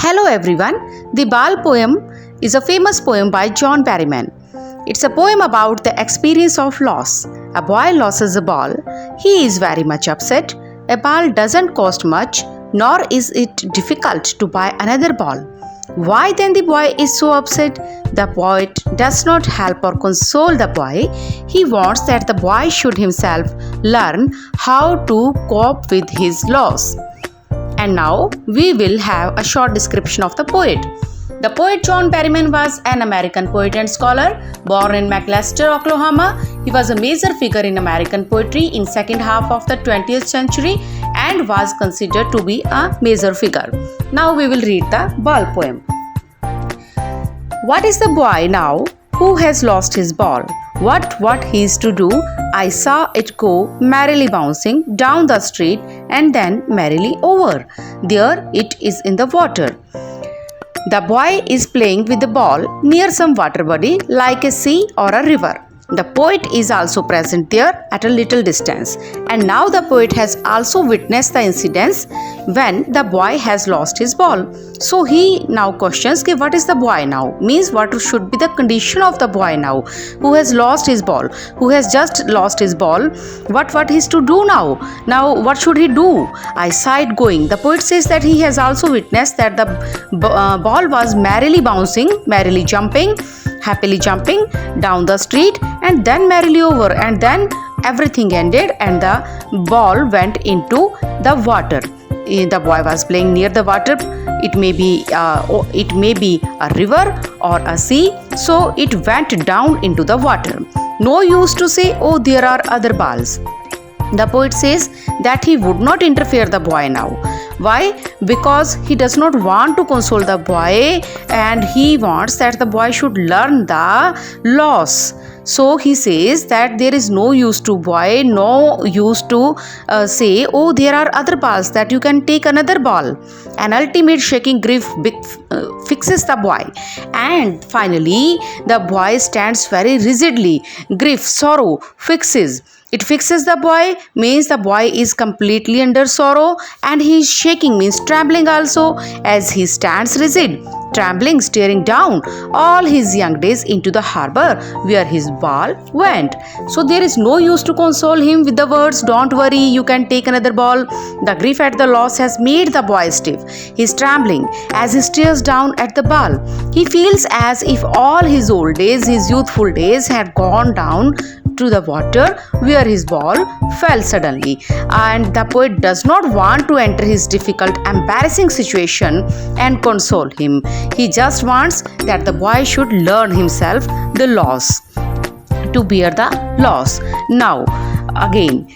Hello everyone. The Ball poem is a famous poem by John Berryman. It's a poem about the experience of loss. A boy loses a ball. He is very much upset. A ball doesn't cost much, nor is it difficult to buy another ball. Why then the boy is so upset? The poet does not help or console the boy. He wants that the boy should himself learn how to cope with his loss. And now we will have a short description of the poet. The poet John Berryman was an American poet and scholar born in McAlester, Oklahoma. He was a major figure in American poetry in second half of the 20th century and was considered to be a major figure. Now we will read the ball poem. What is the boy now who has lost his ball? What he is to do? I saw it go merrily bouncing down the street and then merrily over. There it is in the water. The boy is playing with the ball near some water body like a sea or a river. The poet is also present there at a little distance, and now the poet has also witnessed the incidents when the boy has lost his ball. So he now questions, what is the boy now? Means what should be the condition of the boy now who has lost his ball, who has just lost his ball. What he is to do now? Now what should he do? I saw it going. The poet says that he has also witnessed that the ball was merrily bouncing, merrily jumping, happily jumping down the street and then merrily over, and then everything ended and the ball went into the water. The boy was playing near the water. It may be a river or a sea, so it went down into the water. No use to say, oh, there are other balls. The poet says that he would not interfere the boy now. Why? Because he does not want to console the boy and he wants that the boy should learn the loss. So he says that there is no use to boy, no use to say, oh, there are other balls, that you can take another ball. An ultimate shaking grief fixes the boy. And finally, the boy stands very rigidly. Grief, sorrow, fixes. It fixes the boy, means the boy is completely under sorrow, and he is shaking, means trembling also, as he stands rigid, trembling, staring down all his young days into the harbor where his ball went. So there is no use to console him with the words, don't worry, you can take another ball. The grief at the loss has made the boy stiff. He is trembling as he stares down at the ball. He feels as if all his old days, his youthful days had gone down to the water where his ball fell suddenly, and the poet does not want to enter his difficult, embarrassing situation and console him. He just wants that the boy should learn himself the loss, to bear the loss. Now again,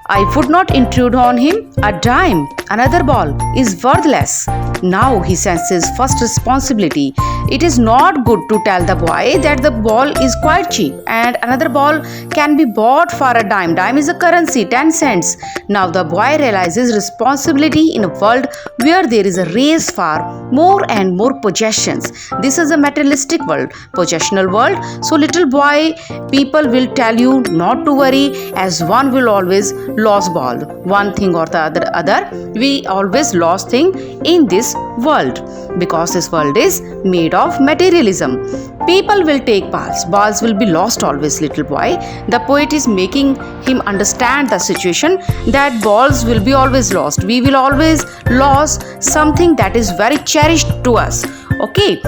I would not intrude on him a dime. Another ball is worthless. Now he senses first responsibility. It is not good to tell the boy that the ball is quite cheap and another ball can be bought for a dime. Dime is a currency, 10 cents. Now the boy realizes responsibility in a world where there is a race for more and more possessions. This is a materialistic world, possessional world. So little boy, people will tell you not to worry, as one will always lose ball. One thing or the other, we always lost thing in this world, because this world is made of materialism. People will take balls will be lost always, little boy. The poet is making him understand the situation that balls will be always lost. We will always lose something that is very cherished to us. Okay,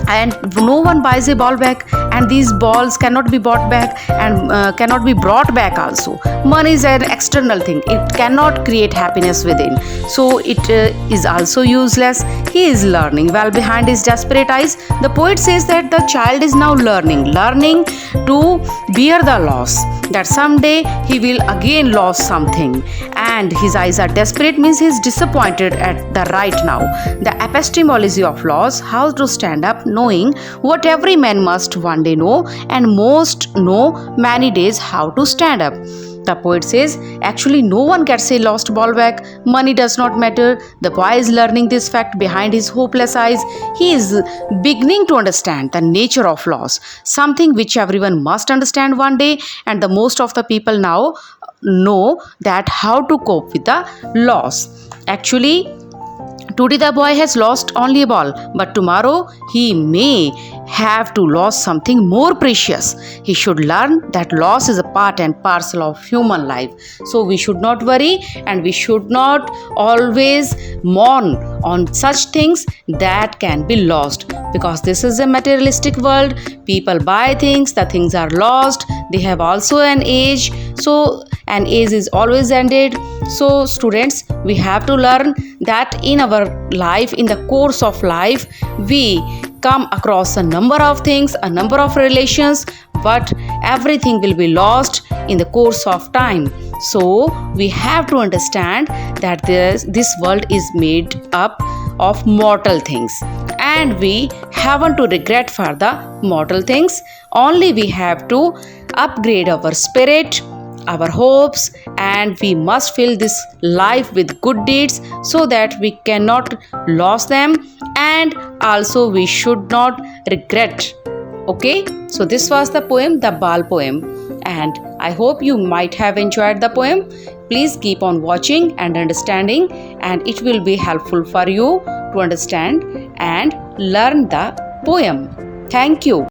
and no one buys a ball back, and these balls cannot be bought back and cannot be brought back also. Money is an external thing, it cannot create happiness within, so it is also useless. He is learning. Well behind his desperate eyes, the poet says that the child is now learning to bear the loss, that someday he will again lose something, and his eyes are desperate, means he is disappointed at the right now. The epistemology of loss, how to stand up knowing what every man must one day know, and most know many days how to stand up. The poet says, actually no one gets a lost ball back. Money does not matter. The boy is learning this fact behind his hopeless eyes. He is beginning to understand the nature of loss, something which everyone must understand one day, and the most of the people now know that how to cope with the loss. Actually, Today the boy has lost only a ball, but tomorrow he may have to lose something more precious. He should learn that loss is a part and parcel of human life. So we should not worry and we should not always mourn on such things that can be lost, because this is a materialistic world. People buy things, the things are lost. They have also an age. So an age is always ended. So students, we have to learn that in our life, in the course of life, we come across a number of things, a number of relations, but everything will be lost in the course of time. So we have to understand that this world is made up of mortal things, and we haven't to regret for the mortal things. Only we have to upgrade our spirit, our hopes, and we must fill this life with good deeds so that we cannot lose them, and also we should not regret. Okay, so this was the poem, the Bal poem, and I hope you might have enjoyed the poem. Please keep on watching and understanding, and it will be helpful for you to understand and learn the poem. Thank you.